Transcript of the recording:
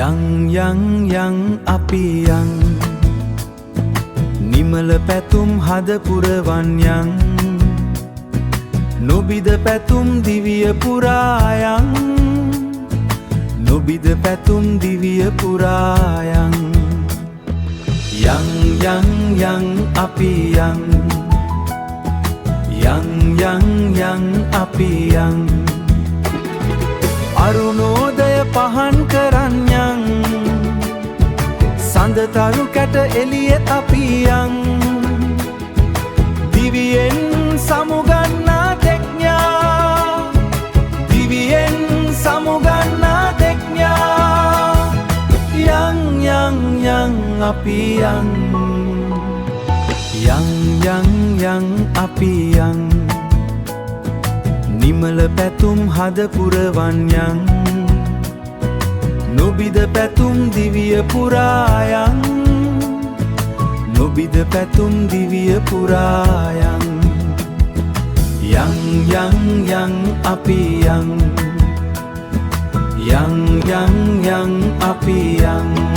යං අපි යං නිමල පැතුම් හද පුරවන් යං නොබිද පැතුම් දිවිය පුරායන් නොබිද පැතුම් දිවිය පුරායන් යං අපි යං අපි යං අරුණෝදය පහන් කරන්නයන් සඳතරු කැට එළිය අපි යං දිවියෙන් සමුගන්නා තෙක්ඥා දිවියෙන් සමුගන්නා තෙක්ඥා යං අපි යං අපි යං නිමල පැතුම් හද පුරවන් යං නොබිද පැතුම් දිවිය පුරායන් නොබිද පැතුම් දිවිය පුරායන් යං අපි යං අපි යං